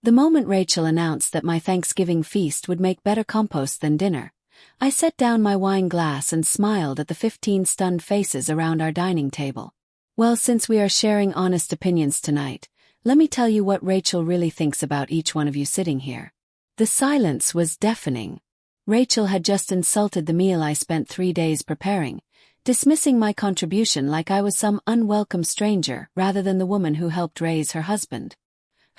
The moment Rachel announced that my Thanksgiving feast would make better compost than dinner, I set down my wine glass and smiled at the 15 stunned faces around our dining table. Well, since we are sharing honest opinions tonight, let me tell you what Rachel really thinks about each one of you sitting here. The silence was deafening. Rachel had just insulted the meal I spent 3 days preparing, dismissing my contribution like I was some unwelcome stranger rather than the woman who helped raise her husband.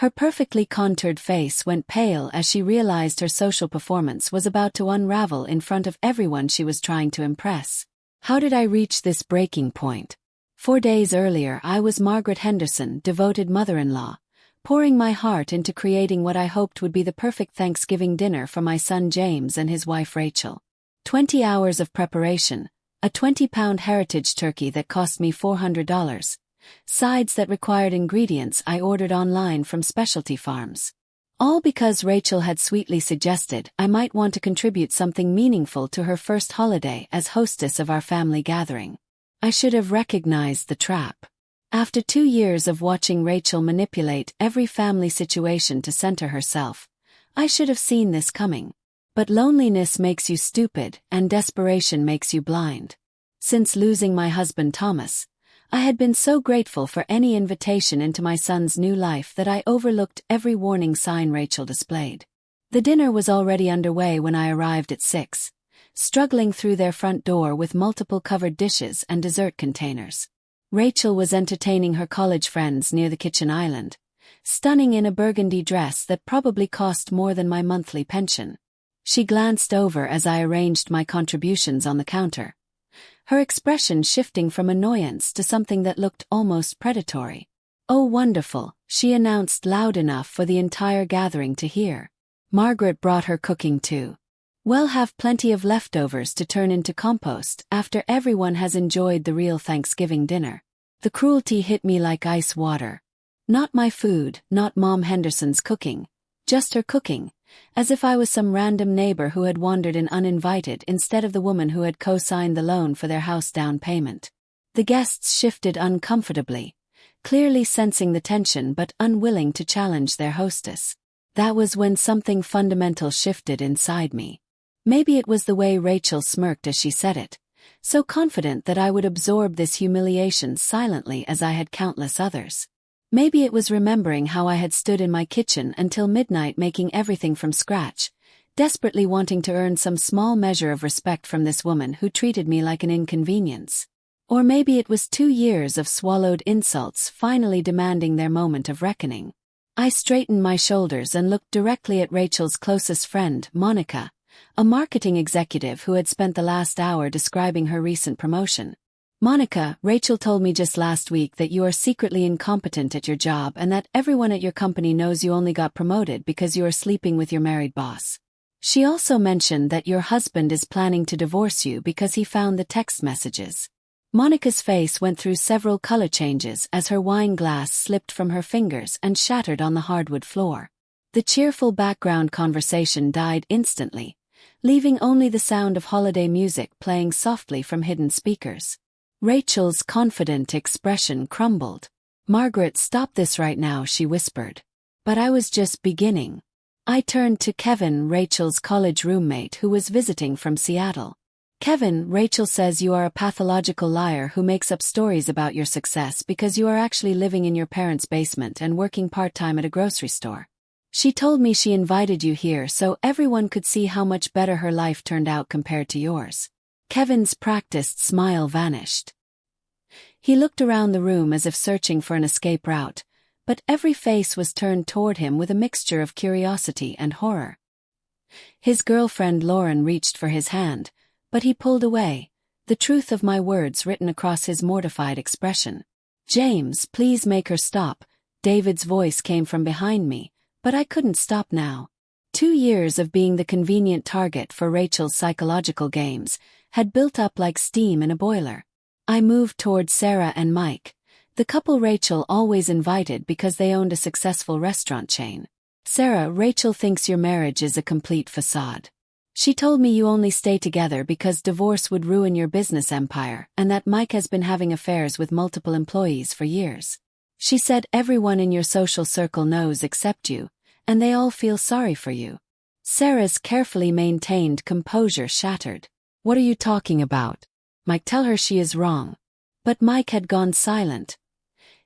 Her perfectly contoured face went pale as she realized her social performance was about to unravel in front of everyone she was trying to impress. How did I reach this breaking point? 4 days earlier I was Margaret Henderson, devoted mother-in-law, pouring my heart into creating what I hoped would be the perfect Thanksgiving dinner for my son James and his wife Rachel. 20 hours of preparation, a 20-pound heritage turkey that cost me $400, sides that required ingredients I ordered online from specialty farms. All because Rachel had sweetly suggested I might want to contribute something meaningful to her first holiday as hostess of our family gathering. I should have recognized the trap. After 2 years of watching Rachel manipulate every family situation to center herself, I should have seen this coming. But loneliness makes you stupid and desperation makes you blind. Since losing my husband Thomas, I had been so grateful for any invitation into my son's new life that I overlooked every warning sign Rachel displayed. The dinner was already underway when I arrived at 6, struggling through their front door with multiple covered dishes and dessert containers. Rachel was entertaining her college friends near the kitchen island, stunning in a burgundy dress that probably cost more than my monthly pension. She glanced over as I arranged my contributions on the counter, her expression shifting from annoyance to something that looked almost predatory. "Oh, wonderful," she announced loud enough for the entire gathering to hear. "Margaret brought her cooking too. We'll have plenty of leftovers to turn into compost after everyone has enjoyed the real Thanksgiving dinner." The cruelty hit me like ice water. Not my food, not Mom Henderson's cooking, just her cooking, as if I was some random neighbor who had wandered in uninvited instead of the woman who had co-signed the loan for their house down payment. The guests shifted uncomfortably, clearly sensing the tension but unwilling to challenge their hostess. That was when something fundamental shifted inside me. Maybe it was the way Rachel smirked as she said it, so confident that I would absorb this humiliation silently as I had countless others. Maybe it was remembering how I had stood in my kitchen until midnight making everything from scratch, desperately wanting to earn some small measure of respect from this woman who treated me like an inconvenience. Or maybe it was 2 years of swallowed insults finally demanding their moment of reckoning. I straightened my shoulders and looked directly at Rachel's closest friend, Monica, a marketing executive who had spent the last hour describing her recent promotion. "Monica, Rachel told me just last week that you are secretly incompetent at your job and that everyone at your company knows you only got promoted because you are sleeping with your married boss. She also mentioned that your husband is planning to divorce you because he found the text messages." Monica's face went through several color changes as her wine glass slipped from her fingers and shattered on the hardwood floor. The cheerful background conversation died instantly, leaving only the sound of holiday music playing softly from hidden speakers. Rachel's confident expression crumbled. "Margaret, stop this right now," she whispered. But I was just beginning. I turned to Kevin, Rachel's college roommate who was visiting from Seattle. "Kevin, Rachel says you are a pathological liar who makes up stories about your success because you are actually living in your parents' basement and working part-time at a grocery store. She told me she invited you here so everyone could see how much better her life turned out compared to yours." Kevin's practiced smile vanished. He looked around the room as if searching for an escape route, but every face was turned toward him with a mixture of curiosity and horror. His girlfriend Lauren reached for his hand, but he pulled away, the truth of my words written across his mortified expression. "James, please make her stop." David's voice came from behind me, but I couldn't stop now. 2 years of being the convenient target for Rachel's psychological games had built up like steam in a boiler. I moved toward Sarah and Mike, the couple Rachel always invited because they owned a successful restaurant chain. "Sarah, Rachel thinks your marriage is a complete facade. She told me you only stay together because divorce would ruin your business empire and that Mike has been having affairs with multiple employees for years. She said everyone in your social circle knows except you, And they all feel sorry for you. Sarah's carefully maintained composure shattered. What are you talking about? Mike, tell her she is wrong. But Mike had gone silent,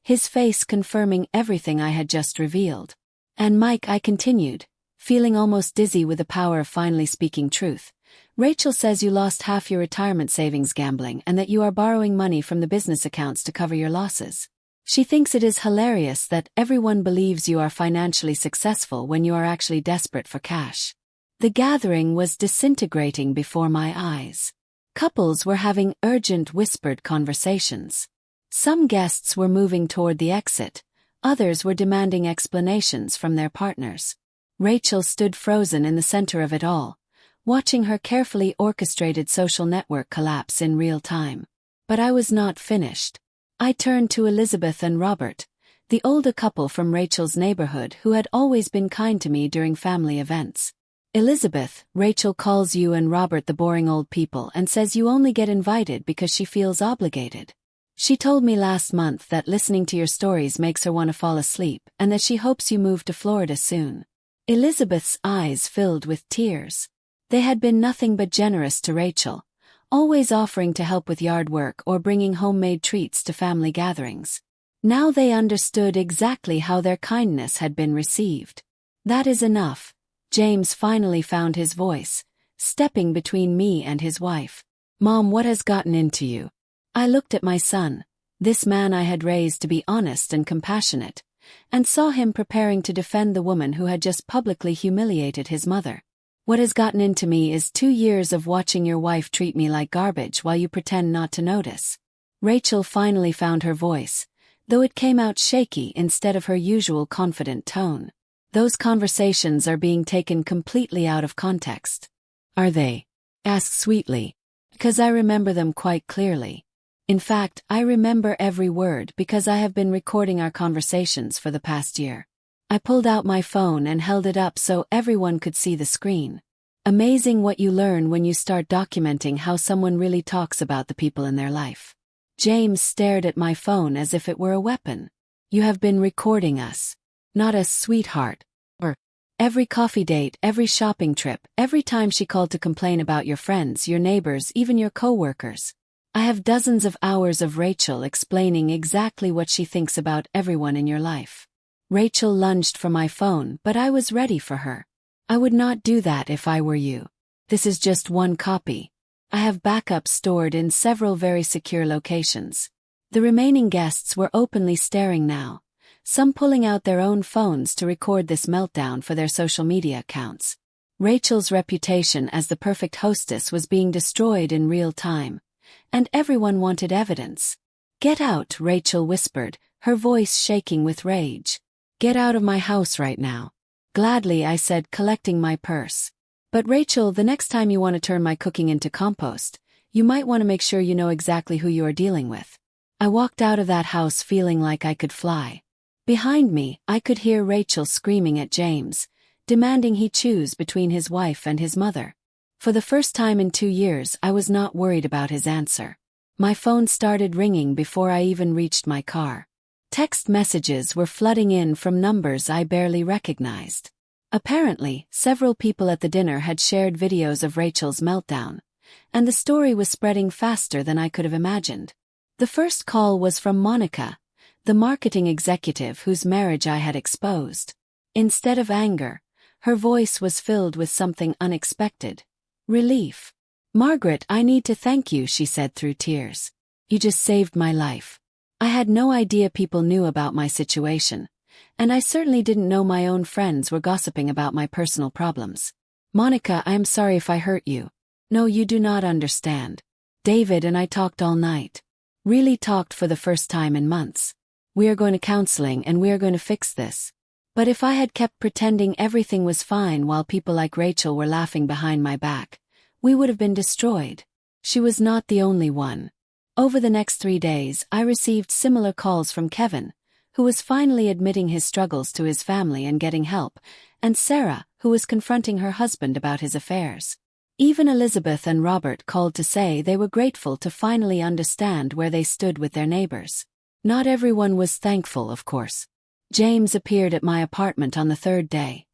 his face confirming everything I had just revealed. And Mike, I continued, feeling almost dizzy with the power of finally speaking truth. Rachel says you lost half your retirement savings gambling and that you are borrowing money from the business accounts to cover your losses. She thinks it is hilarious that everyone believes you are financially successful when you are actually desperate for cash. The gathering was disintegrating before my eyes. Couples were having urgent whispered conversations. Some guests were moving toward the exit, others were demanding explanations from their partners. Rachel stood frozen in the center of it all, watching her carefully orchestrated social network collapse in real time. But I was not finished. I turned to Elizabeth and Robert, the older couple from Rachel's neighborhood who had always been kind to me during family events. Elizabeth, Rachel calls you and Robert the boring old people and says you only get invited because she feels obligated. She told me last month that listening to your stories makes her want to fall asleep and that she hopes you move to Florida soon. Elizabeth's eyes filled with tears. They had been nothing but generous to Rachel, always offering to help with yard work or bringing homemade treats to family gatherings. Now they understood exactly how their kindness had been received. That is enough. James finally found his voice, stepping between me and his wife. Mom, what has gotten into you? I looked at my son, this man I had raised to be honest and compassionate, and saw him preparing to defend the woman who had just publicly humiliated his mother. What has gotten into me is 2 years of watching your wife treat me like garbage while you pretend not to notice. Rachel finally found her voice, though it came out shaky instead of her usual confident tone. Those conversations are being taken completely out of context. Are they? Asked sweetly. Because I remember them quite clearly. In fact, I remember every word because I have been recording our conversations for the past year. I pulled out my phone and held it up so everyone could see the screen. Amazing what you learn when you start documenting how someone really talks about the people in their life. James stared at my phone as if it were a weapon. You have been recording us. Not us, sweetheart. Or every coffee date, every shopping trip, every time she called to complain about your friends, your neighbors, even your co-workers. I have dozens of hours of Rachel explaining exactly what she thinks about everyone in your life. Rachel lunged for my phone, but I was ready for her. I would not do that if I were you. This is just one copy. I have backups stored in several very secure locations. The remaining guests were openly staring now, some pulling out their own phones to record this meltdown for their social media accounts. Rachel's reputation as the perfect hostess was being destroyed in real time, and everyone wanted evidence. Get out, Rachel whispered, her voice shaking with rage. Get out of my house right now. Gladly, I said, collecting my purse. But Rachel, the next time you want to turn my cooking into compost, you might want to make sure you know exactly who you are dealing with. I walked out of that house feeling like I could fly. Behind me, I could hear Rachel screaming at James, demanding he choose between his wife and his mother. For the first time in 2 years, I was not worried about his answer. My phone started ringing before I even reached my car. Text messages were flooding in from numbers I barely recognized. Apparently, several people at the dinner had shared videos of Rachel's meltdown, and the story was spreading faster than I could have imagined. The first call was from Monica, the marketing executive whose marriage I had exposed. Instead of anger, her voice was filled with something unexpected. Relief. Margaret, I need to thank you, she said through tears. You just saved my life. I had no idea people knew about my situation, and I certainly didn't know my own friends were gossiping about my personal problems. Monica, I am sorry if I hurt you. No, you do not understand. David and I talked all night. Really talked for the first time in months. We are going to counseling and we are going to fix this. But if I had kept pretending everything was fine while people like Rachel were laughing behind my back, we would have been destroyed. She was not the only one. Over the next 3 days, I received similar calls from Kevin, who was finally admitting his struggles to his family and getting help, and Sarah, who was confronting her husband about his affairs. Even Elizabeth and Robert called to say they were grateful to finally understand where they stood with their neighbors. Not everyone was thankful, of course. James appeared at my apartment on the 3rd day,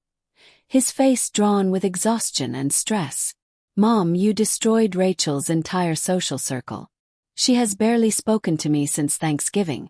his face drawn with exhaustion and stress. "Mom, you destroyed Rachel's entire social circle. She has barely spoken to me since Thanksgiving,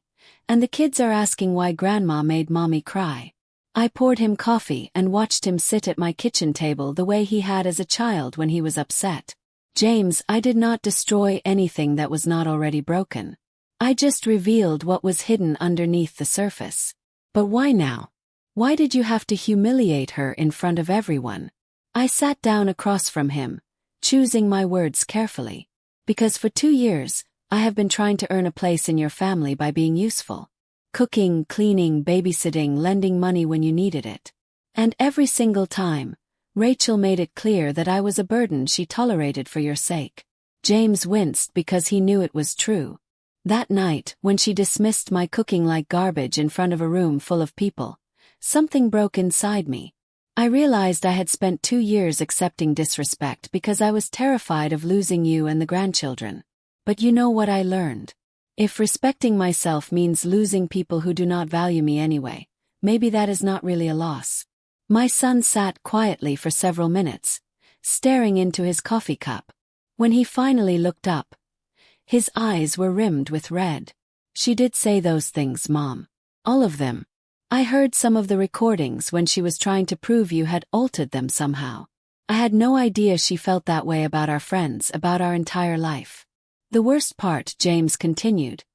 and the kids are asking why Grandma made Mommy cry." I poured him coffee and watched him sit at my kitchen table the way he had as a child when he was upset. "James, I did not destroy anything that was not already broken. I just revealed what was hidden underneath the surface." "But why now? Why did you have to humiliate her in front of everyone?" I sat down across from him, choosing my words carefully. "Because for 2 years, I have been trying to earn a place in your family by being useful. Cooking, cleaning, babysitting, lending money when you needed it. And every single time, Rachel made it clear that I was a burden she tolerated for your sake." James winced because he knew it was true. That night, when she dismissed my cooking like garbage in front of a room full of people, something broke inside me. I realized I had spent 2 years accepting disrespect because I was terrified of losing you and the grandchildren. But you know what I learned? If respecting myself means losing people who do not value me anyway, maybe that is not really a loss. My son sat quietly for several minutes, staring into his coffee cup. When he finally looked up, his eyes were rimmed with red. "She did say those things, Mom. All of them. I heard some of the recordings when she was trying to prove you had altered them somehow. I had no idea she felt that way about our friends, about our entire life. The worst part," James continued,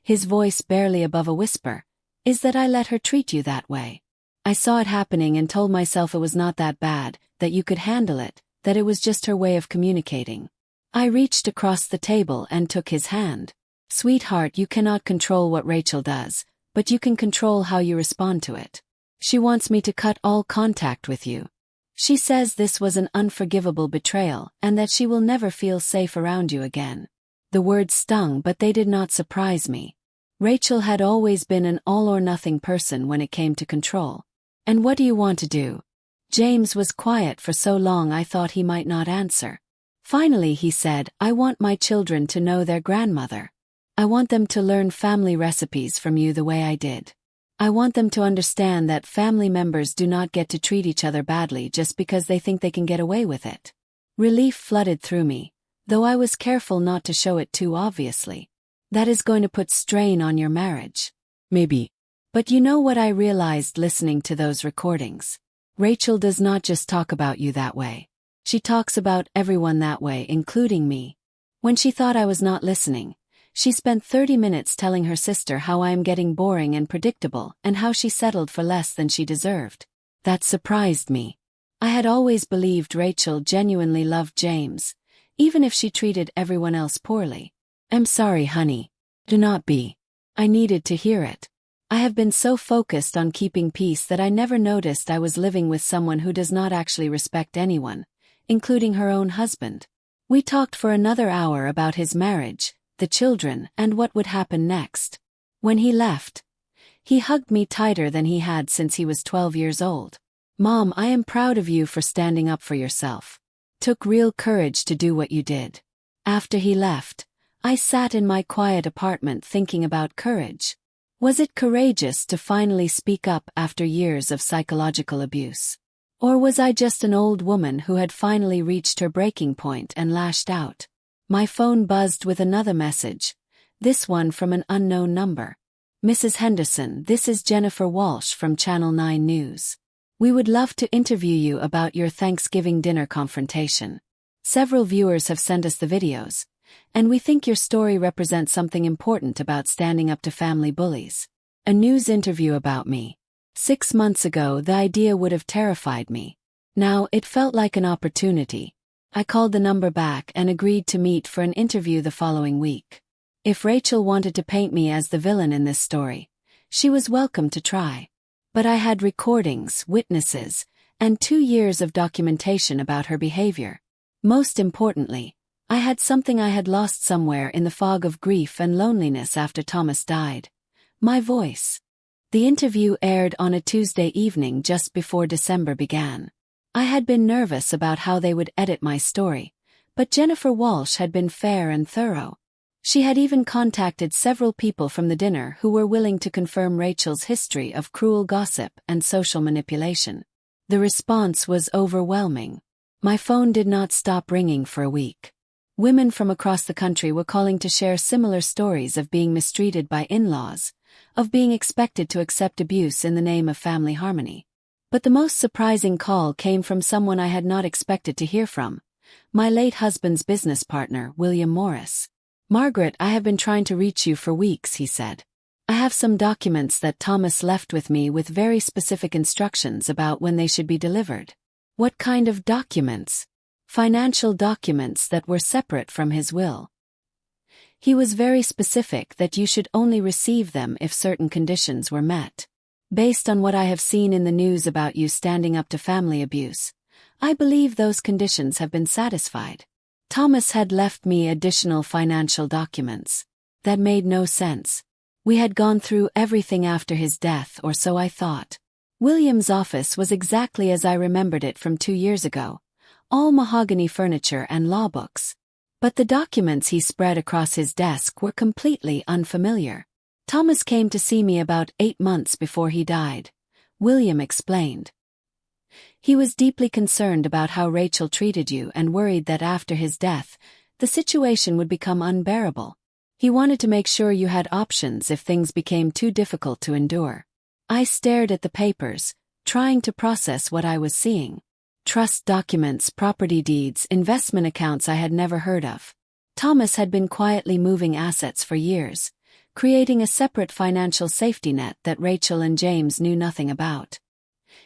his voice barely above a whisper, "is that I let her treat you that way. I saw it happening and told myself it was not that bad, that you could handle it, that it was just her way of communicating." I reached across the table and took his hand. "Sweetheart, you cannot control what Rachel does, but you can control how you respond to it. She wants me to cut all contact with you. She says this was an unforgivable betrayal and that she will never feel safe around you again." The words stung, but they did not surprise me. Rachel had always been an all-or-nothing person when it came to control. "And what do you want to do?" James was quiet for so long I thought he might not answer. Finally he said, "I want my children to know their grandmother. I want them to learn family recipes from you the way I did. I want them to understand that family members do not get to treat each other badly just because they think they can get away with it." Relief flooded through me, though I was careful not to show it too obviously. "That is going to put strain on your marriage." "Maybe. But you know what I realized listening to those recordings? Rachel does not just talk about you that way. She talks about everyone that way, including me. When she thought I was not listening, she spent 30 minutes telling her sister how I am getting boring and predictable and how she settled for less than she deserved. That surprised me. I had always believed Rachel genuinely loved James, even if she treated everyone else poorly. "I'm sorry, honey. Do not be." I needed to hear it. I have been so focused on keeping peace that I never noticed I was living with someone who does not actually respect anyone, including her own husband. We talked for another hour about his marriage, the children, and what would happen next. When he left, he hugged me tighter than he had since he was 12 years old. "Mom, I am proud of you for standing up for yourself. Took real courage to do what you did." After he left, I sat in my quiet apartment thinking about courage. Was it courageous to finally speak up after years of psychological abuse? Or was I just an old woman who had finally reached her breaking point and lashed out? My phone buzzed with another message, this one from an unknown number. "Mrs. Henderson, this is Jennifer Walsh from Channel 9 News. We would love to interview you about your Thanksgiving dinner confrontation. Several viewers have sent us the videos, and we think your story represents something important about standing up to family bullies. A news interview about me. 6 months ago, the idea would have terrified me. Now, it felt like an opportunity. I called the number back and agreed to meet for an interview the following week. If Rachel wanted to paint me as the villain in this story, she was welcome to try. But I had recordings, witnesses, and 2 years of documentation about her behavior. Most importantly, I had something I had lost somewhere in the fog of grief and loneliness after Thomas died. My voice. The interview aired on a Tuesday evening just before December began. I had been nervous about how they would edit my story, but Jennifer Walsh had been fair and thorough. She had even contacted several people from the dinner who were willing to confirm Rachel's history of cruel gossip and social manipulation. The response was overwhelming. My phone did not stop ringing for a week. Women from across the country were calling to share similar stories of being mistreated by in-laws, of being expected to accept abuse in the name of family harmony. But the most surprising call came from someone I had not expected to hear from, my late husband's business partner, William Morris. "Margaret, I have been trying to reach you for weeks," he said. "I have some documents that Thomas left with me with very specific instructions about when they should be delivered." "What kind of documents?" "Financial documents that were separate from his will. He was very specific that you should only receive them if certain conditions were met. Based on what I have seen in the news about you standing up to family abuse, I believe those conditions have been satisfied." Thomas had left me additional financial documents. That made no sense. We had gone through everything after his death, or so I thought. William's office was exactly as I remembered it from 2 years ago, all mahogany furniture and law books. But the documents he spread across his desk were completely unfamiliar. "Thomas came to see me about 8 months before he died," William explained. "He was deeply concerned about how Rachel treated you and worried that after his death, the situation would become unbearable. He wanted to make sure you had options if things became too difficult to endure." I stared at the papers, trying to process what I was seeing. Trust documents, property deeds, investment accounts I had never heard of. Thomas had been quietly moving assets for years, creating a separate financial safety net that Rachel and James knew nothing about.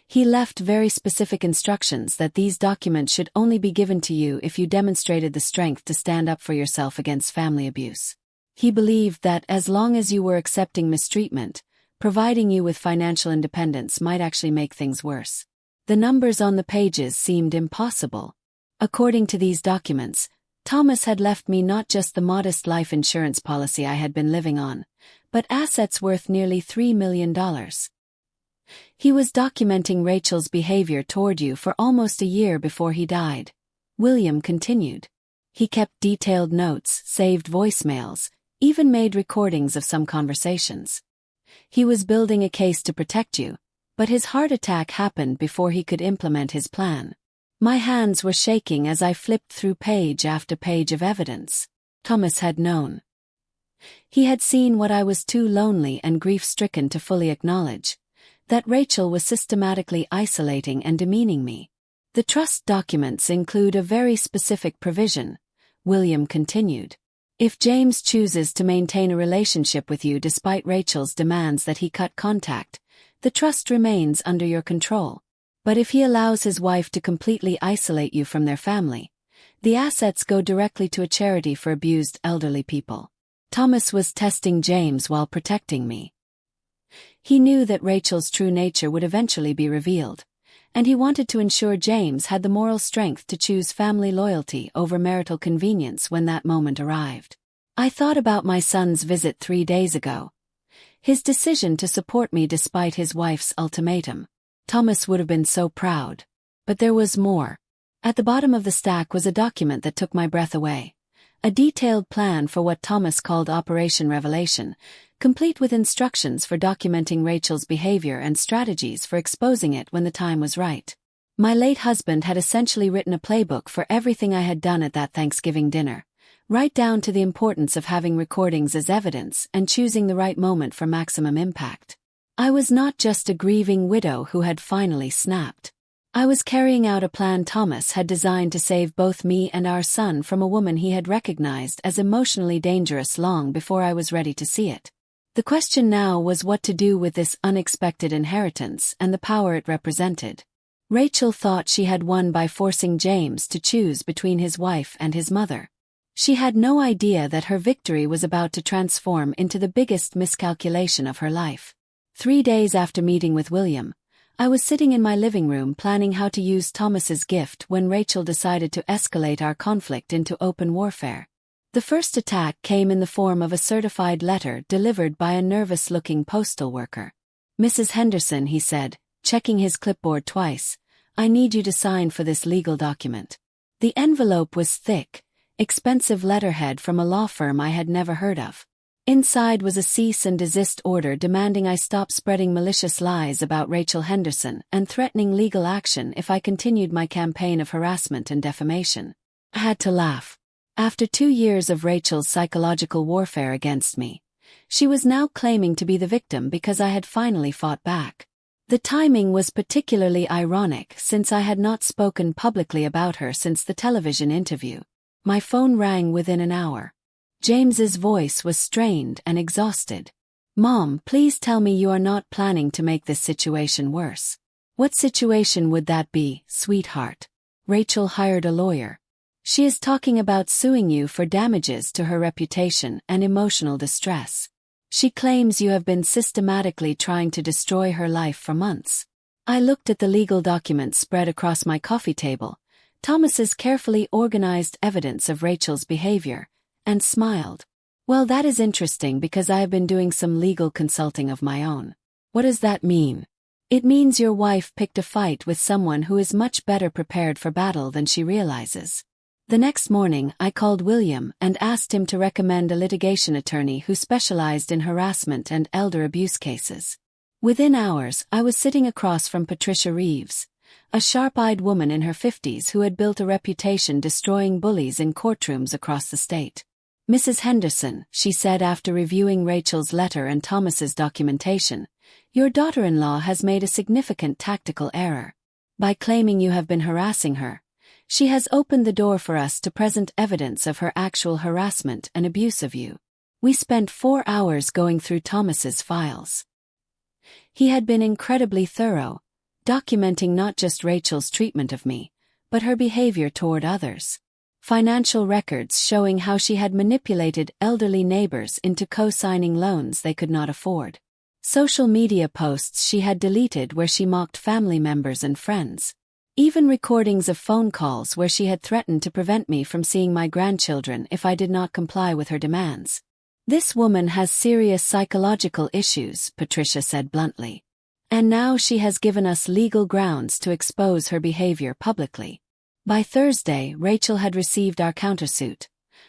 He left very specific instructions that these documents should only be given to you if you demonstrated the strength to stand up for yourself against family abuse. He believed that as long as you were accepting mistreatment, providing you with financial independence might actually make things worse. The numbers on the pages seemed impossible. According to these documents, Thomas had left me not just the modest life insurance policy I had been living on, but assets worth nearly $3 million. He was documenting Rachel's behavior toward you for almost a year before he died, William continued. He kept detailed notes, saved voicemails, even made recordings of some conversations. He was building a case to protect you, but his heart attack happened before he could implement his plan. My hands were shaking as I flipped through page after page of evidence. Thomas had known. He had seen what I was too lonely and grief-stricken to fully acknowledge, that Rachel was systematically isolating and demeaning me. The trust documents include a very specific provision, William continued. If James chooses to maintain a relationship with you despite Rachel's demands that he cut contact, the trust remains under your control. But if he allows his wife to completely isolate you from their family, the assets go directly to a charity for abused elderly people. Thomas was testing James while protecting me. He knew that Rachel's true nature would eventually be revealed, and he wanted to ensure James had the moral strength to choose family loyalty over marital convenience when that moment arrived. I thought about my son's visit 3 days ago. His decision to support me despite his wife's ultimatum. Thomas would have been so proud. But there was more. At the bottom of the stack was a document that took my breath away. A detailed plan for what Thomas called Operation Revelation, complete with instructions for documenting Rachel's behavior and strategies for exposing it when the time was right. My late husband had essentially written a playbook for everything I had done at that Thanksgiving dinner, right down to the importance of having recordings as evidence and choosing the right moment for maximum impact. I was not just a grieving widow who had finally snapped. I was carrying out a plan Thomas had designed to save both me and our son from a woman he had recognized as emotionally dangerous long before I was ready to see it. The question now was what to do with this unexpected inheritance and the power it represented. Rachel thought she had won by forcing James to choose between his wife and his mother. She had no idea that her victory was about to transform into the biggest miscalculation of her life. 3 days after meeting with William, I was sitting in my living room planning how to use Thomas's gift when Rachel decided to escalate our conflict into open warfare. The first attack came in the form of a certified letter delivered by a nervous-looking postal worker. "Mrs. Henderson," he said, checking his clipboard twice, "I need you to sign for this legal document." The envelope was thick, expensive letterhead from a law firm I had never heard of. Inside was a cease and desist order demanding I stop spreading malicious lies about Rachel Henderson and threatening legal action if I continued my campaign of harassment and defamation. I had to laugh. After 2 years of Rachel's psychological warfare against me, she was now claiming to be the victim because I had finally fought back. The timing was particularly ironic since I had not spoken publicly about her since the television interview. My phone rang within an hour. James's voice was strained and exhausted. "Mom, please tell me you are not planning to make this situation worse." "What situation would that be, sweetheart?" "Rachel hired a lawyer. She is talking about suing you for damages to her reputation and emotional distress. She claims you have been systematically trying to destroy her life for months." I looked at the legal documents spread across my coffee table, Thomas's carefully organized evidence of Rachel's behavior, and smiled. "Well, that is interesting because I have been doing some legal consulting of my own." "What does that mean?" "It means your wife picked a fight with someone who is much better prepared for battle than she realizes." The next morning, I called William and asked him to recommend a litigation attorney who specialized in harassment and elder abuse cases. Within hours, I was sitting across from Patricia Reeves, a sharp-eyed woman in her 50s who had built a reputation destroying bullies in courtrooms across the state. "Mrs. Henderson," she said after reviewing Rachel's letter and Thomas's documentation, "your daughter-in-law has made a significant tactical error. By claiming you have been harassing her, she has opened the door for us to present evidence of her actual harassment and abuse of you." We spent 4 hours going through Thomas's files. He had been incredibly thorough, documenting not just Rachel's treatment of me, but her behavior toward others. Financial records showing how she had manipulated elderly neighbors into co-signing loans they could not afford. Social media posts she had deleted where she mocked family members and friends. Even recordings of phone calls where she had threatened to prevent me from seeing my grandchildren if I did not comply with her demands. "This woman has serious psychological issues," Patricia said bluntly. "And now she has given us legal grounds to expose her behavior publicly." By Thursday, Rachel had received our countersuit: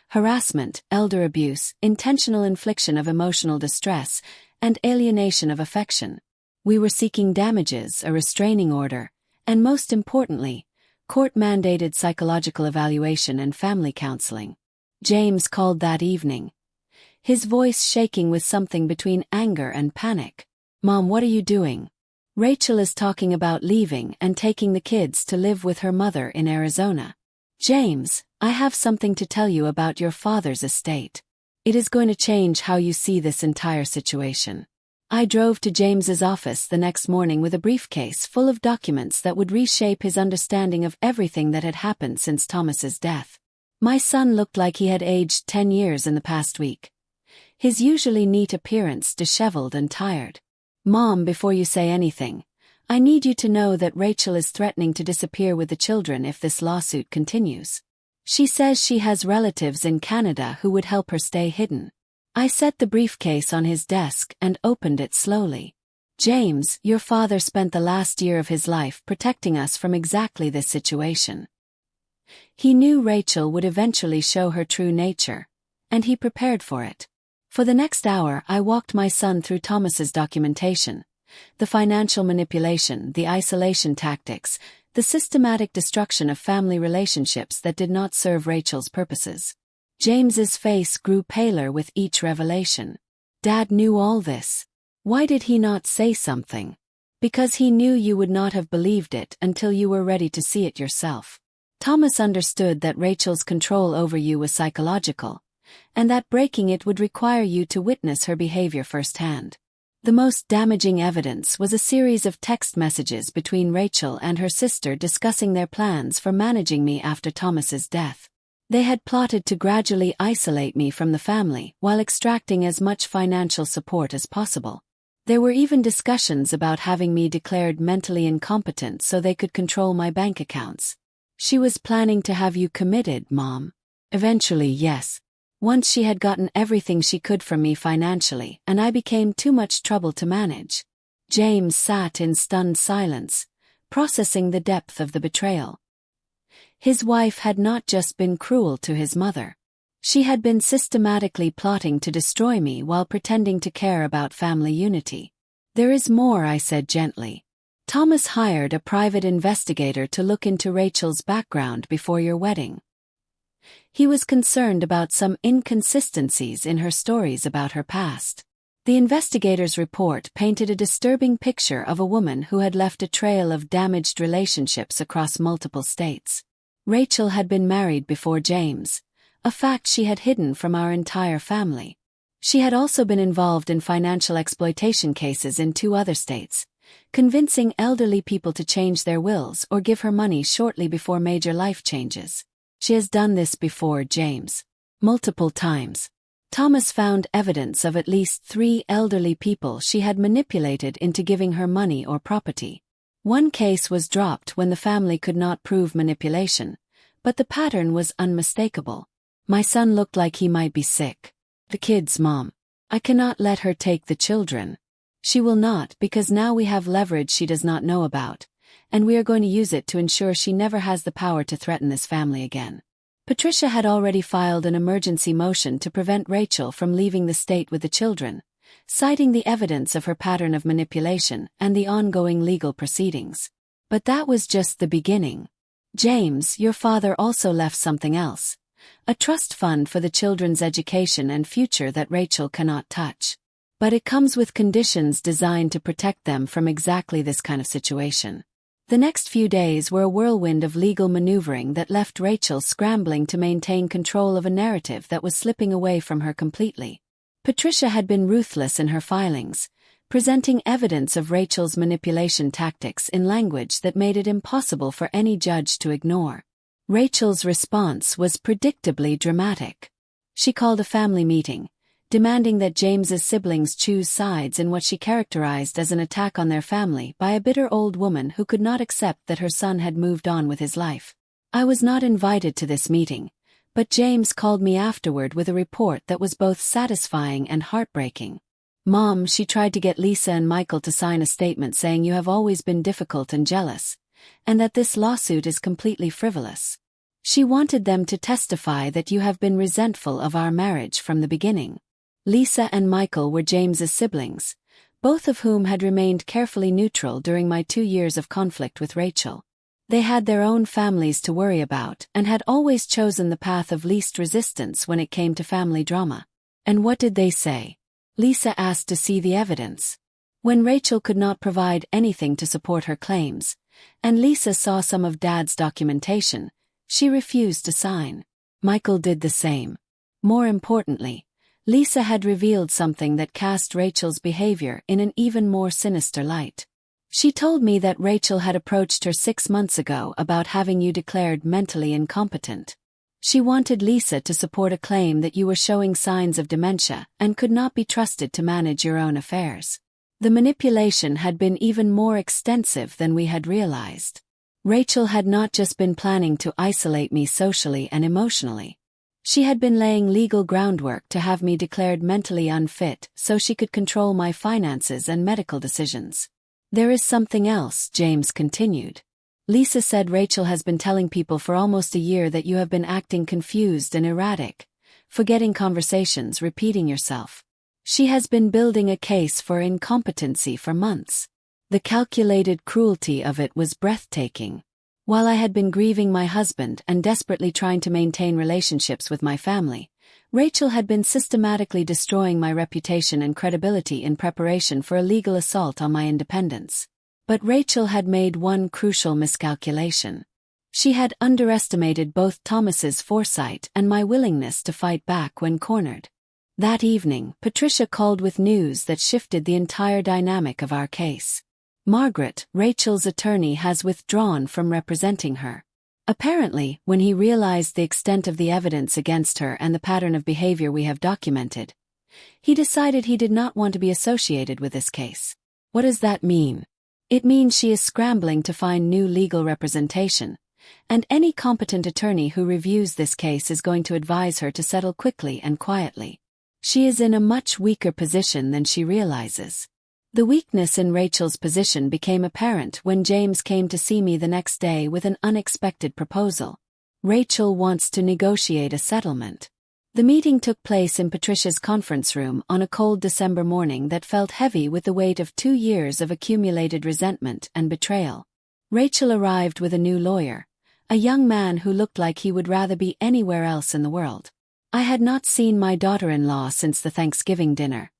harassment, elder abuse, intentional infliction of emotional distress, and alienation of affection. We were seeking damages, a restraining order, and most importantly, court-mandated psychological evaluation and family counseling. James called that evening, his voice shaking with something between anger and panic. "Mom, what are you doing?" "Rachel is talking about leaving and taking the kids to live with her mother in Arizona." "James, I have something to tell you about your father's estate. It is going to change how you see this entire situation." I drove to James's office the next morning with a briefcase full of documents that would reshape his understanding of everything that had happened since Thomas's death. My son looked like he had aged 10 years in the past week, his usually neat appearance disheveled and tired. "Mom, before you say anything, I need you to know that Rachel is threatening to disappear with the children if this lawsuit continues. She says she has relatives in Canada who would help her stay hidden." I set the briefcase on his desk and opened it slowly. "James, your father spent the last year of his life protecting us from exactly this situation. He knew Rachel would eventually show her true nature, and he prepared for it." For the next hour, I walked my son through Thomas's documentation: the financial manipulation, the isolation tactics, the systematic destruction of family relationships that did not serve Rachel's purposes. James's face grew paler with each revelation. "Dad knew all this. Why did he not say something?" "Because he knew you would not have believed it until you were ready to see it yourself. Thomas understood that Rachel's control over you was psychological, and that breaking it would require you to witness her behavior firsthand." The most damaging evidence was a series of text messages between Rachel and her sister discussing their plans for managing me after Thomas's death. They had plotted to gradually isolate me from the family while extracting as much financial support as possible. There were even discussions about having me declared mentally incompetent so they could control my bank accounts. "She was planning to have you committed, Mom." "Eventually, yes. Once she had gotten everything she could from me financially, and I became too much trouble to manage." James sat in stunned silence, processing the depth of the betrayal. His wife had not just been cruel to his mother. She had been systematically plotting to destroy me while pretending to care about family unity. There is more, I said gently. Thomas hired a private investigator to look into Rachel's background before your wedding. He was concerned about some inconsistencies in her stories about her past. The investigator's report painted a disturbing picture of a woman who had left a trail of damaged relationships across multiple states. Rachel had been married before James, a fact she had hidden from our entire family. She had also been involved in financial exploitation cases in 2 other states, convincing elderly people to change their wills or give her money shortly before major life changes. She has done this before James. Multiple times. Thomas found evidence of at least 3 elderly people she had manipulated into giving her money or property. One case was dropped when the family could not prove manipulation, but the pattern was unmistakable. My son looked like he might be sick. The kid's mom. I cannot let her take the children. She will not, because now we have leverage she does not know about, and we are going to use it to ensure she never has the power to threaten this family again. Patricia had already filed an emergency motion to prevent Rachel from leaving the state with the children, citing the evidence of her pattern of manipulation and the ongoing legal proceedings. But that was just the beginning. James, your father, also left something else. A trust fund for the children's education and future that Rachel cannot touch. But it comes with conditions designed to protect them from exactly this kind of situation. The next few days were a whirlwind of legal maneuvering that left Rachel scrambling to maintain control of a narrative that was slipping away from her completely. Patricia had been ruthless in her filings, presenting evidence of Rachel's manipulation tactics in language that made it impossible for any judge to ignore. Rachel's response was predictably dramatic. She called a family meeting, demanding that James's siblings choose sides in what she characterized as an attack on their family by a bitter old woman who could not accept that her son had moved on with his life. I was not invited to this meeting, but James called me afterward with a report that was both satisfying and heartbreaking. Mom, she tried to get Lisa and Michael to sign a statement saying you have always been difficult and jealous, and that this lawsuit is completely frivolous. She wanted them to testify that you have been resentful of our marriage from the beginning. Lisa and Michael were James's siblings, both of whom had remained carefully neutral during my 2 years of conflict with Rachel. They had their own families to worry about and had always chosen the path of least resistance when it came to family drama. And what did they say? Lisa asked to see the evidence. When Rachel could not provide anything to support her claims, and Lisa saw some of Dad's documentation, she refused to sign. Michael did the same. More importantly, Lisa had revealed something that cast Rachel's behavior in an even more sinister light. She told me that Rachel had approached her 6 months ago about having you declared mentally incompetent. She wanted Lisa to support a claim that you were showing signs of dementia and could not be trusted to manage your own affairs. The manipulation had been even more extensive than we had realized. Rachel had not just been planning to isolate me socially and emotionally. She had been laying legal groundwork to have me declared mentally unfit so she could control my finances and medical decisions. There is something else, James continued. Lisa said Rachel has been telling people for almost a year that you have been acting confused and erratic, forgetting conversations, repeating yourself. She has been building a case for incompetency for months. The calculated cruelty of it was breathtaking. While I had been grieving my husband and desperately trying to maintain relationships with my family, Rachel had been systematically destroying my reputation and credibility in preparation for a legal assault on my independence. But Rachel had made one crucial miscalculation. She had underestimated both Thomas's foresight and my willingness to fight back when cornered. That evening, Patricia called with news that shifted the entire dynamic of our case. Margaret, Rachel's attorney, has withdrawn from representing her. Apparently, when he realized the extent of the evidence against her and the pattern of behavior we have documented, he decided he did not want to be associated with this case. What does that mean? It means she is scrambling to find new legal representation, and any competent attorney who reviews this case is going to advise her to settle quickly and quietly. She is in a much weaker position than she realizes. The weakness in Rachel's position became apparent when James came to see me the next day with an unexpected proposal. Rachel wants to negotiate a settlement. The meeting took place in Patricia's conference room on a cold December morning that felt heavy with the weight of 2 years of accumulated resentment and betrayal. Rachel arrived with a new lawyer, a young man who looked like he would rather be anywhere else in the world. I had not seen my daughter-in-law since the Thanksgiving dinner,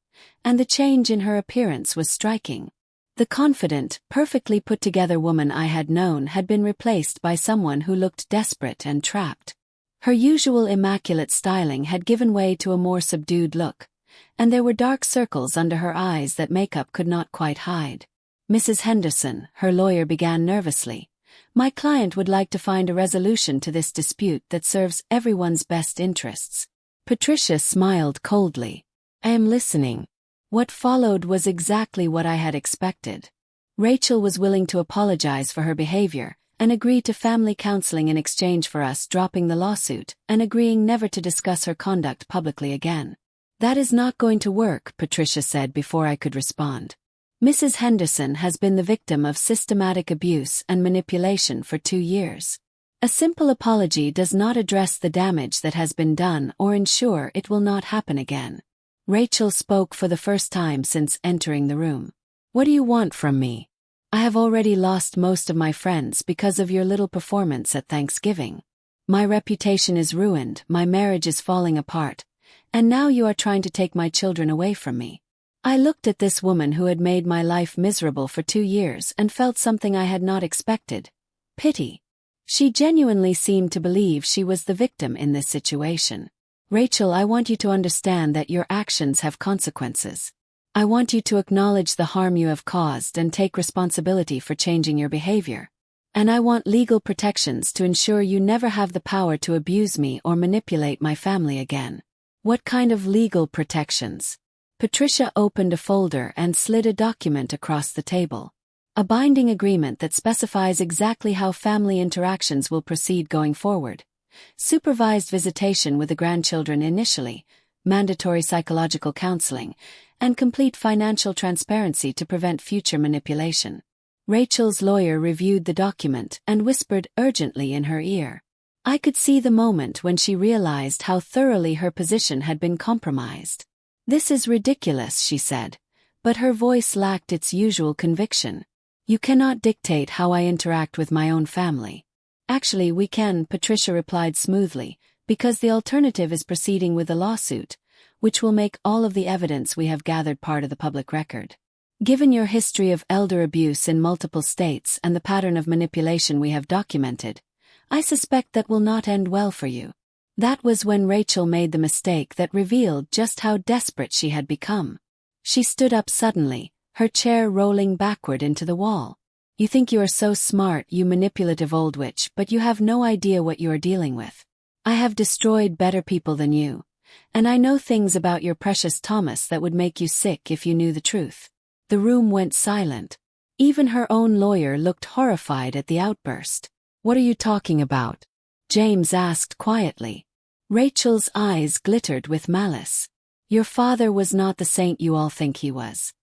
and the change in her appearance was striking. The confident, perfectly put-together woman I had known had been replaced by someone who looked desperate and trapped. Her usual immaculate styling had given way to a more subdued look, and there were dark circles under her eyes that makeup could not quite hide. "Mrs. Henderson," her lawyer began nervously, "my client would like to find a resolution to this dispute that serves everyone's best interests." Patricia smiled coldly. "I am listening." What followed was exactly what I had expected. Rachel was willing to apologize for her behavior and agree to family counseling in exchange for us dropping the lawsuit and agreeing never to discuss her conduct publicly again. "That is not going to work," Patricia said before I could respond. "Mrs. Henderson has been the victim of systematic abuse and manipulation for 2 years. A simple apology does not address the damage that has been done or ensure it will not happen again." Rachel spoke for the first time since entering the room. "What do you want from me? I have already lost most of my friends because of your little performance at Thanksgiving. My reputation is ruined, my marriage is falling apart, and now you are trying to take my children away from me." I looked at this woman who had made my life miserable for 2 years and felt something I had not expected: pity. She genuinely seemed to believe she was the victim in this situation. "Rachel, I want you to understand that your actions have consequences. I want you to acknowledge the harm you have caused and take responsibility for changing your behavior. And I want legal protections to ensure you never have the power to abuse me or manipulate my family again." "What kind of legal protections?" Patricia opened a folder and slid a document across the table. "A binding agreement that specifies exactly how family interactions will proceed going forward. Supervised visitation with the grandchildren initially, mandatory psychological counseling, and complete financial transparency to prevent future manipulation." Rachel's lawyer reviewed the document and whispered urgently in her ear. I could see the moment when she realized how thoroughly her position had been compromised. "This is ridiculous," she said, but her voice lacked its usual conviction. "You cannot dictate how I interact with my own family." "Actually, we can," Patricia replied smoothly, "because the alternative is proceeding with a lawsuit, which will make all of the evidence we have gathered part of the public record. Given your history of elder abuse in multiple states and the pattern of manipulation we have documented, I suspect that will not end well for you." That was when Rachel made the mistake that revealed just how desperate she had become. She stood up suddenly, her chair rolling backward into the wall. "You think you are so smart, you manipulative old witch, but you have no idea what you are dealing with. I have destroyed better people than you, and I know things about your precious Thomas that would make you sick if you knew the truth." The room went silent. Even her own lawyer looked horrified at the outburst. "What are you talking about?" James asked quietly. Rachel's eyes glittered with malice. "Your father was not the saint you all think he was.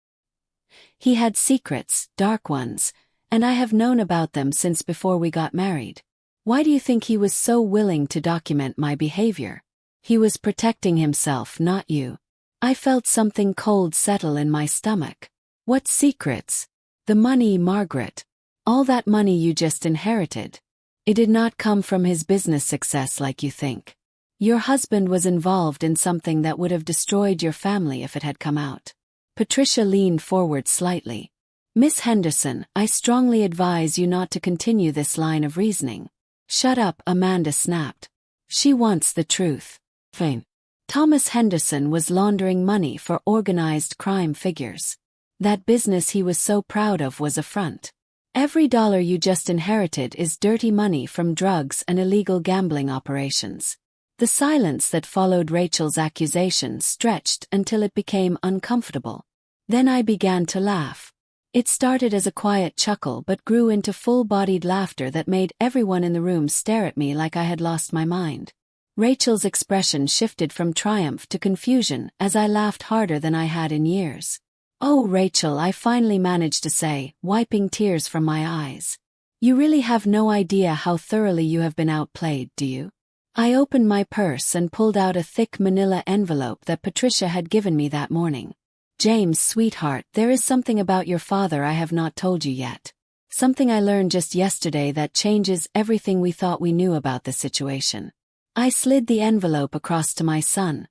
He had secrets, dark ones, and I have known about them since before we got married. Why do you think he was so willing to document my behavior? He was protecting himself, not you." I felt something cold settle in my stomach. "What secrets?" "The money, Margaret. All that money you just inherited. It did not come from his business success like you think. Your husband was involved in something that would have destroyed your family if it had come out." Patricia leaned forward slightly. "Miss Henderson, I strongly advise you not to continue this line of reasoning." "Shut up," Amanda snapped. "She wants the truth." Fine. Thomas Henderson was laundering money for organized crime figures. That business he was so proud of was a front. Every dollar you just inherited is dirty money from drugs and illegal gambling operations. The silence that followed Rachel's accusation stretched until it became uncomfortable. Then I began to laugh. It started as a quiet chuckle but grew into full-bodied laughter that made everyone in the room stare at me like I had lost my mind. Rachel's expression shifted from triumph to confusion as I laughed harder than I had in years. "Oh, Rachel," I finally managed to say, wiping tears from my eyes. "You really have no idea how thoroughly you have been outplayed, do you? I opened my purse and pulled out a thick manila envelope that Patricia had given me that morning. James, sweetheart, there is something about your father I have not told you yet. Something I learned just yesterday that changes everything we thought we knew about the situation. I slid the envelope across to my son,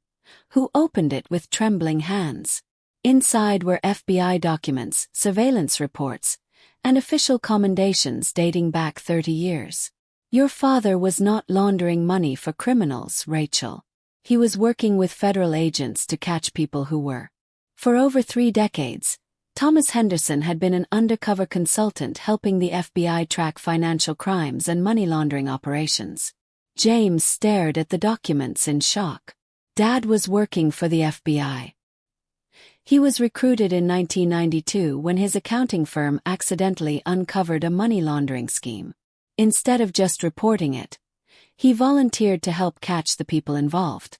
who opened it with trembling hands. Inside were FBI documents, surveillance reports, and official commendations dating back 30 years. Your father was not laundering money for criminals, Rachel. He was working with federal agents to catch people who were. For over 3 decades, Thomas Henderson had been an undercover consultant helping the FBI track financial crimes and money laundering operations. James stared at the documents in shock. Dad was working for the FBI. He was recruited in 1992 when his accounting firm accidentally uncovered a money laundering scheme. Instead of just reporting it, he volunteered to help catch the people involved.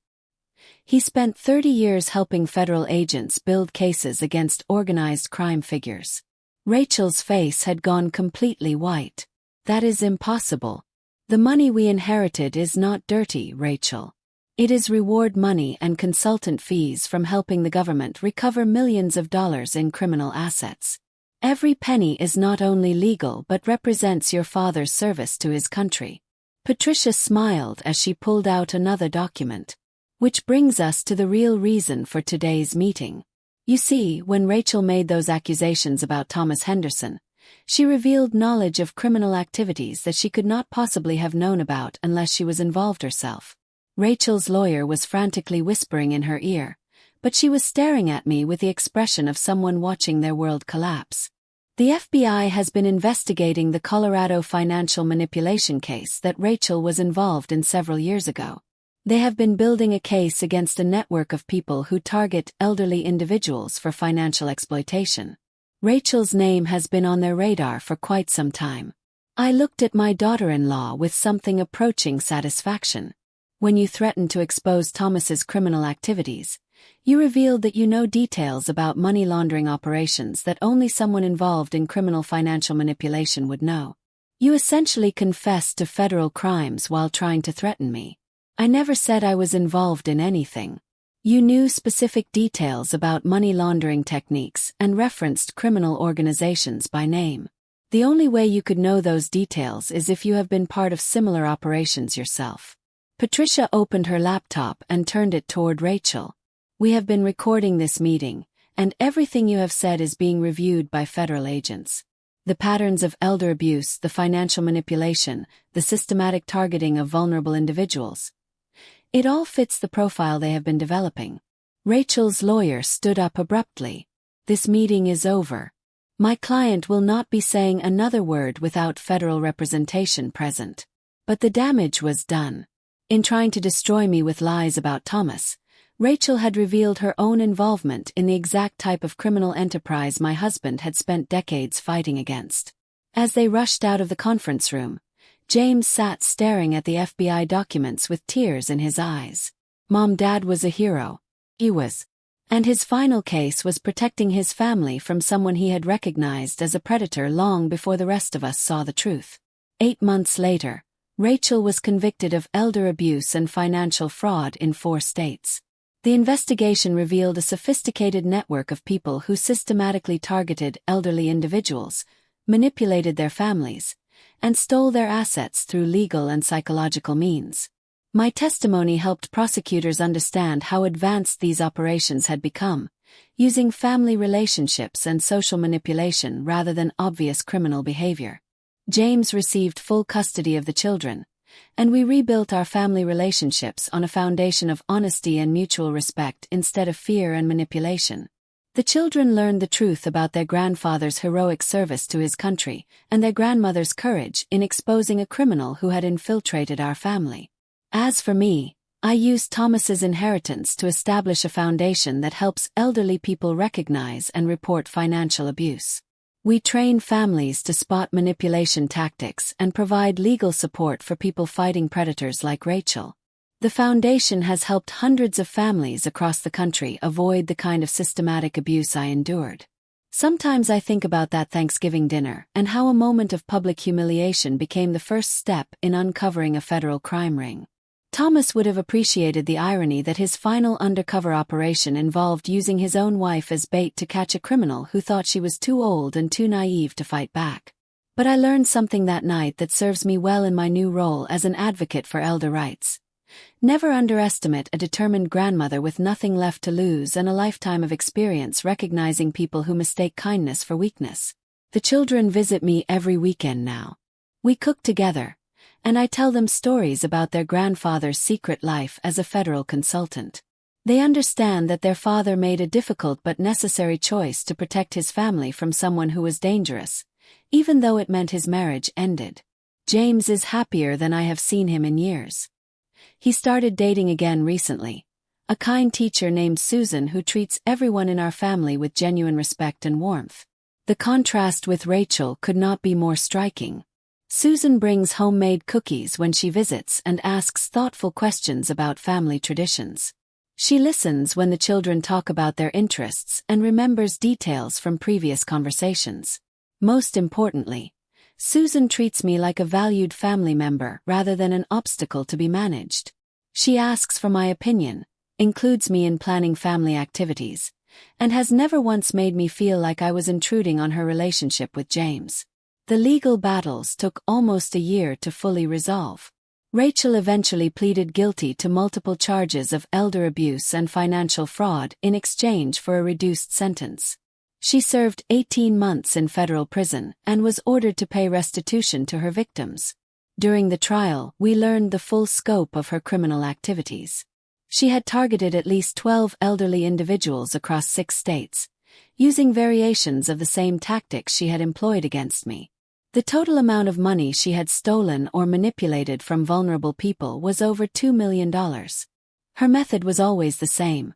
He spent 30 years helping federal agents build cases against organized crime figures. Rachel's face had gone completely white. That is impossible. The money we inherited is not dirty, Rachel. It is reward money and consultant fees from helping the government recover millions of dollars in criminal assets. Every penny is not only legal but represents your father's service to his country. Patricia smiled as she pulled out another document. Which brings us to the real reason for today's meeting. You see, when Rachel made those accusations about Thomas Henderson, she revealed knowledge of criminal activities that she could not possibly have known about unless she was involved herself. Rachel's lawyer was frantically whispering in her ear, but she was staring at me with the expression of someone watching their world collapse. The FBI has been investigating the Colorado financial manipulation case that Rachel was involved in several years ago. They have been building a case against a network of people who target elderly individuals for financial exploitation. Rachel's name has been on their radar for quite some time. I looked at my daughter-in-law with something approaching satisfaction. When you threatened to expose Thomas's criminal activities, you revealed that you know details about money laundering operations that only someone involved in criminal financial manipulation would know. You essentially confessed to federal crimes while trying to threaten me. I never said I was involved in anything. You knew specific details about money laundering techniques and referenced criminal organizations by name. The only way you could know those details is if you have been part of similar operations yourself. Patricia opened her laptop and turned it toward Rachel. We have been recording this meeting, and everything you have said is being reviewed by federal agents. The patterns of elder abuse, the financial manipulation, the systematic targeting of vulnerable individuals. It all fits the profile they have been developing. Rachel's lawyer stood up abruptly. This meeting is over. My client will not be saying another word without federal representation present. But the damage was done. In trying to destroy me with lies about Thomas, Rachel had revealed her own involvement in the exact type of criminal enterprise my husband had spent decades fighting against. As they rushed out of the conference room, James sat staring at the FBI documents with tears in his eyes. Dad was a hero. He was. And his final case was protecting his family from someone he had recognized as a predator long before the rest of us saw the truth. 8 months later, Rachel was convicted of elder abuse and financial fraud in 4 states. The investigation revealed a sophisticated network of people who systematically targeted elderly individuals, manipulated their families, and stole their assets through legal and psychological means. My testimony helped prosecutors understand how advanced these operations had become, using family relationships and social manipulation rather than obvious criminal behavior. James received full custody of the children, and we rebuilt our family relationships on a foundation of honesty and mutual respect instead of fear and manipulation. The children learned the truth about their grandfather's heroic service to his country and their grandmother's courage in exposing a criminal who had infiltrated our family. As for me, I used Thomas's inheritance to establish a foundation that helps elderly people recognize and report financial abuse. We train families to spot manipulation tactics and provide legal support for people fighting predators like Rachel. The foundation has helped hundreds of families across the country avoid the kind of systematic abuse I endured. Sometimes I think about that Thanksgiving dinner and how a moment of public humiliation became the first step in uncovering a federal crime ring. Thomas would have appreciated the irony that his final undercover operation involved using his own wife as bait to catch a criminal who thought she was too old and too naive to fight back. But I learned something that night that serves me well in my new role as an advocate for elder rights. Never underestimate a determined grandmother with nothing left to lose and a lifetime of experience recognizing people who mistake kindness for weakness. The children visit me every weekend now. We cook together, and I tell them stories about their grandfather's secret life as a federal consultant. They understand that their father made a difficult but necessary choice to protect his family from someone who was dangerous, even though it meant his marriage ended. James is happier than I have seen him in years. He started dating again recently. A kind teacher named Susan who treats everyone in our family with genuine respect and warmth. The contrast with Rachel could not be more striking. Susan brings homemade cookies when she visits and asks thoughtful questions about family traditions. She listens when the children talk about their interests and remembers details from previous conversations. Most importantly, Susan treats me like a valued family member rather than an obstacle to be managed. She asks for my opinion, includes me in planning family activities, and has never once made me feel like I was intruding on her relationship with James. The legal battles took almost a year to fully resolve. Rachel eventually pleaded guilty to multiple charges of elder abuse and financial fraud in exchange for a reduced sentence. She served 18 months in federal prison and was ordered to pay restitution to her victims. During the trial, we learned the full scope of her criminal activities. She had targeted at least 12 elderly individuals across 6 states, using variations of the same tactics she had employed against me. The total amount of money she had stolen or manipulated from vulnerable people was over $2 million. Her method was always the same: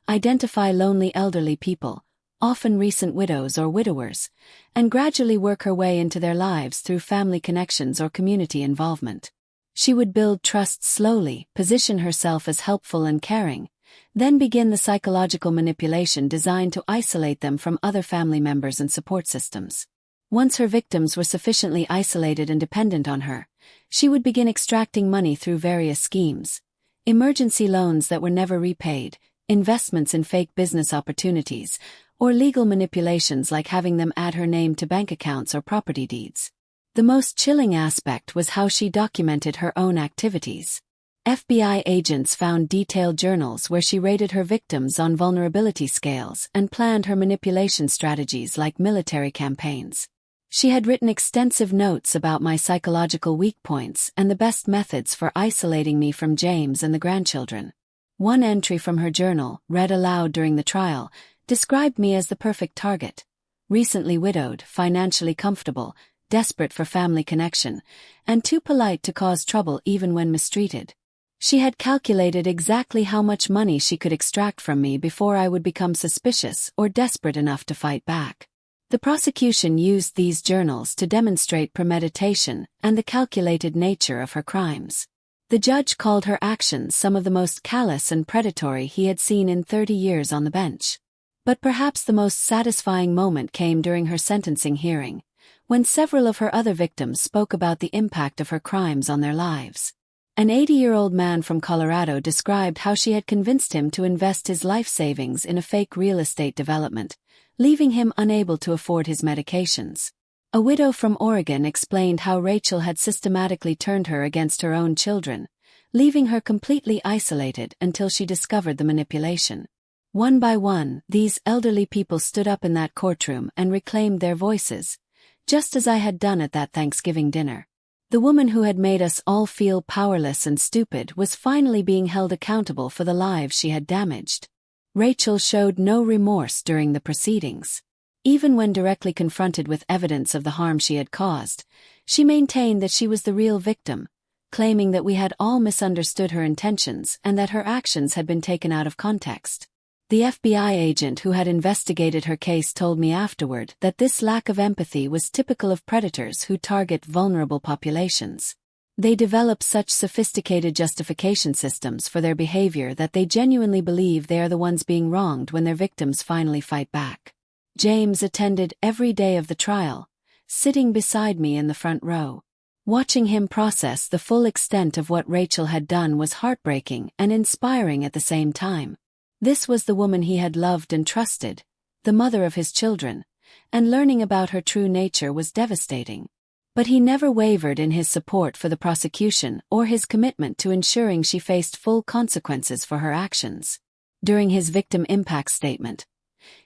identify lonely elderly people, often recent widows or widowers, and gradually work her way into their lives through family connections or community involvement. She would build trust slowly, position herself as helpful and caring, then begin the psychological manipulation designed to isolate them from other family members and support systems. Once her victims were sufficiently isolated and dependent on her, she would begin extracting money through various schemes: emergency loans that were never repaid, investments in fake business opportunities, or legal manipulations like having them add her name to bank accounts or property deeds. The most chilling aspect was how she documented her own activities. FBI agents found detailed journals where she rated her victims on vulnerability scales and planned her manipulation strategies like military campaigns. She had written extensive notes about my psychological weak points and the best methods for isolating me from James and the grandchildren. One entry from her journal, read aloud during the trial, described me as the perfect target: recently widowed, financially comfortable, desperate for family connection, and too polite to cause trouble even when mistreated. She had calculated exactly how much money she could extract from me before I would become suspicious or desperate enough to fight back. The prosecution used these journals to demonstrate premeditation and the calculated nature of her crimes. The judge called her actions some of the most callous and predatory he had seen in 30 years on the bench. But perhaps the most satisfying moment came during her sentencing hearing, when several of her other victims spoke about the impact of her crimes on their lives. An 80-year-old man from Colorado described how she had convinced him to invest his life savings in a fake real estate development, leaving him unable to afford his medications. A widow from Oregon explained how Rachel had systematically turned her against her own children, leaving her completely isolated until she discovered the manipulation. One by one, these elderly people stood up in that courtroom and reclaimed their voices, just as I had done at that Thanksgiving dinner. The woman who had made us all feel powerless and stupid was finally being held accountable for the lives she had damaged. Rachel showed no remorse during the proceedings. Even when directly confronted with evidence of the harm she had caused, she maintained that she was the real victim, claiming that we had all misunderstood her intentions and that her actions had been taken out of context. The FBI agent who had investigated her case told me afterward that this lack of empathy was typical of predators who target vulnerable populations. They develop such sophisticated justification systems for their behavior that they genuinely believe they are the ones being wronged when their victims finally fight back. James attended every day of the trial, sitting beside me in the front row. Watching him process the full extent of what Rachel had done was heartbreaking and inspiring at the same time. This was the woman he had loved and trusted, the mother of his children, and learning about her true nature was devastating. But he never wavered in his support for the prosecution or his commitment to ensuring she faced full consequences for her actions. During his victim impact statement,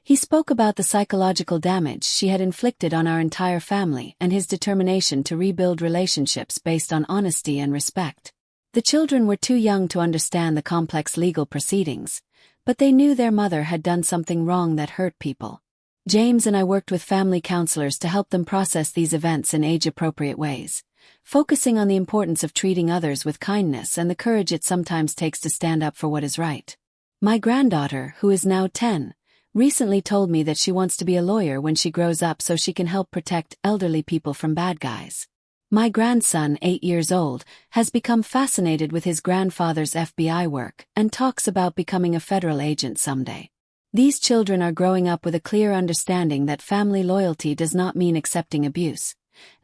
he spoke about the psychological damage she had inflicted on our entire family and his determination to rebuild relationships based on honesty and respect. The children were too young to understand the complex legal proceedings, but they knew their mother had done something wrong that hurt people. James and I worked with family counselors to help them process these events in age-appropriate ways, focusing on the importance of treating others with kindness and the courage it sometimes takes to stand up for what is right. My granddaughter, who is now 10, recently told me that she wants to be a lawyer when she grows up so she can help protect elderly people from bad guys. My grandson, 8 years old, has become fascinated with his grandfather's FBI work and talks about becoming a federal agent someday. These children are growing up with a clear understanding that family loyalty does not mean accepting abuse,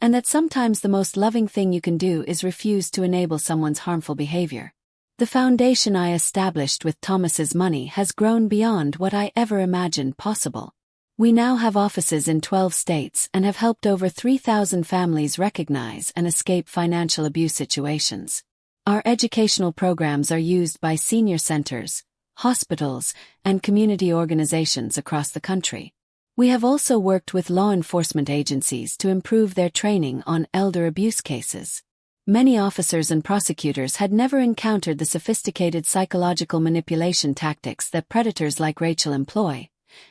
and that sometimes the most loving thing you can do is refuse to enable someone's harmful behavior. The foundation I established with Thomas's money has grown beyond what I ever imagined possible. We now have offices in 12 states and have helped over 3,000 families recognize and escape financial abuse situations. Our educational programs are used by senior centers, hospitals, and community organizations across the country. We have also worked with law enforcement agencies to improve their training on elder abuse cases. Many officers and prosecutors had never encountered the sophisticated psychological manipulation tactics that predators like Rachel employ,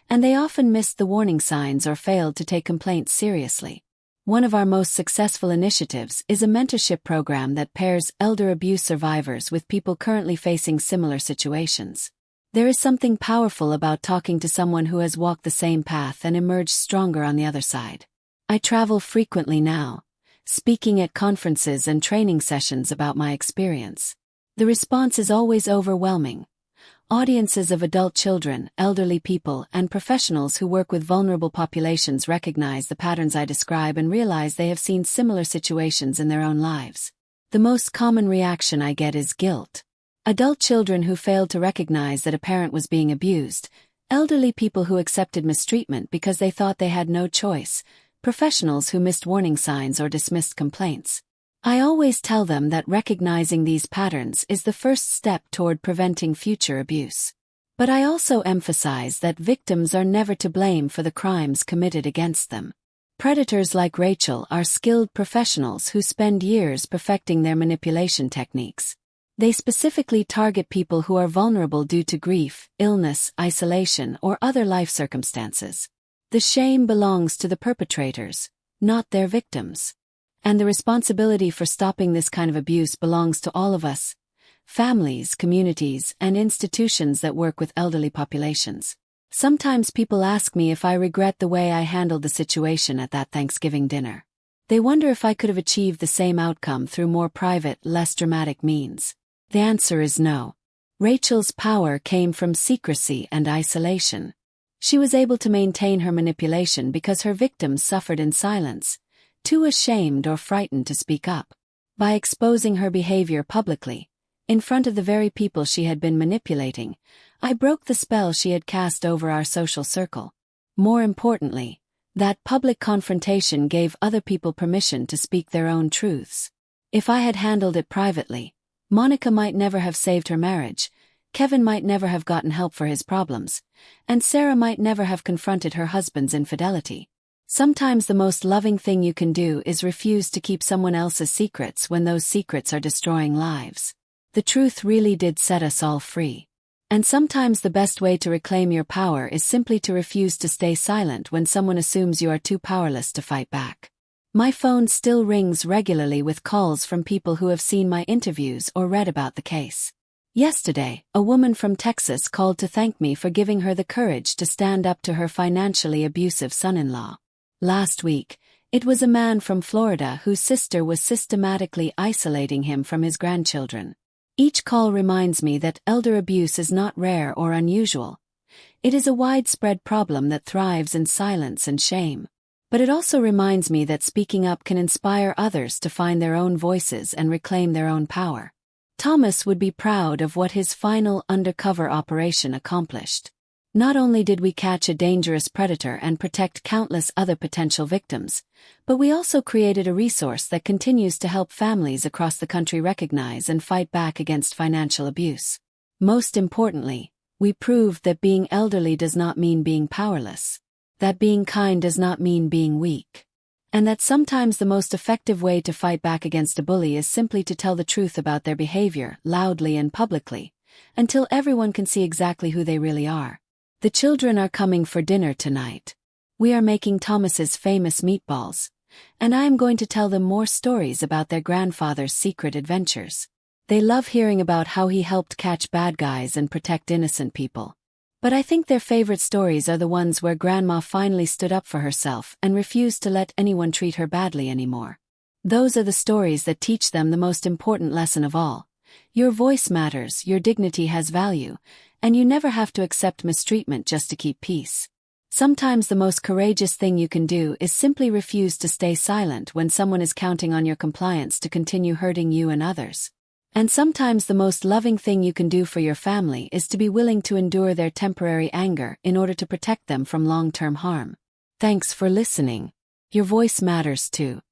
and they often missed the warning signs or failed to take complaints seriously. One of our most successful initiatives is a mentorship program that pairs elder abuse survivors with people currently facing similar situations. There is something powerful about talking to someone who has walked the same path and emerged stronger on the other side. I travel frequently now, speaking at conferences and training sessions about my experience. The response is always overwhelming. Audiences of adult children, elderly people, and professionals who work with vulnerable populations recognize the patterns I describe and realize they have seen similar situations in their own lives. The most common reaction I get is guilt. Adult children who failed to recognize that a parent was being abused, elderly people who accepted mistreatment because they thought they had no choice, professionals who missed warning signs or dismissed complaints. I always tell them that recognizing these patterns is the first step toward preventing future abuse. But I also emphasize that victims are never to blame for the crimes committed against them. Predators like Rachel are skilled professionals who spend years perfecting their manipulation techniques. They specifically target people who are vulnerable due to grief, illness, isolation, or other life circumstances. The shame belongs to the perpetrators, not their victims. And the responsibility for stopping this kind of abuse belongs to all of us, families, communities, and institutions that work with elderly populations. Sometimes people ask me if I regret the way I handled the situation at that Thanksgiving dinner. They wonder if I could have achieved the same outcome through more private, less dramatic means. The answer is no. Rachel's power came from secrecy and isolation. She was able to maintain her manipulation because her victims suffered in silence, too ashamed or frightened to speak up. By exposing her behavior publicly, in front of the very people she had been manipulating, I broke the spell she had cast over our social circle. More importantly, that public confrontation gave other people permission to speak their own truths. If I had handled it privately, Monica might never have saved her marriage, Kevin might never have gotten help for his problems, and Sarah might never have confronted her husband's infidelity. Sometimes the most loving thing you can do is refuse to keep someone else's secrets when those secrets are destroying lives. The truth really did set us all free. And sometimes the best way to reclaim your power is simply to refuse to stay silent when someone assumes you are too powerless to fight back. My phone still rings regularly with calls from people who have seen my interviews or read about the case. Yesterday, a woman from Texas called to thank me for giving her the courage to stand up to her financially abusive son-in-law. Last week, it was a man from Florida whose sister was systematically isolating him from his grandchildren. Each call reminds me that elder abuse is not rare or unusual. It is a widespread problem that thrives in silence and shame. But it also reminds me that speaking up can inspire others to find their own voices and reclaim their own power. Thomas would be proud of what his final undercover operation accomplished. Not only did we catch a dangerous predator and protect countless other potential victims, but we also created a resource that continues to help families across the country recognize and fight back against financial abuse. Most importantly, we proved that being elderly does not mean being powerless, that being kind does not mean being weak, and that sometimes the most effective way to fight back against a bully is simply to tell the truth about their behavior, loudly and publicly, until everyone can see exactly who they really are. The children are coming for dinner tonight. We are making Thomas's famous meatballs, and I am going to tell them more stories about their grandfather's secret adventures. They love hearing about how he helped catch bad guys and protect innocent people. But I think their favorite stories are the ones where Grandma finally stood up for herself and refused to let anyone treat her badly anymore. Those are the stories that teach them the most important lesson of all. Your voice matters, your dignity has value, and you never have to accept mistreatment just to keep peace. Sometimes the most courageous thing you can do is simply refuse to stay silent when someone is counting on your compliance to continue hurting you and others. And sometimes the most loving thing you can do for your family is to be willing to endure their temporary anger in order to protect them from long-term harm. Thanks for listening. Your voice matters too.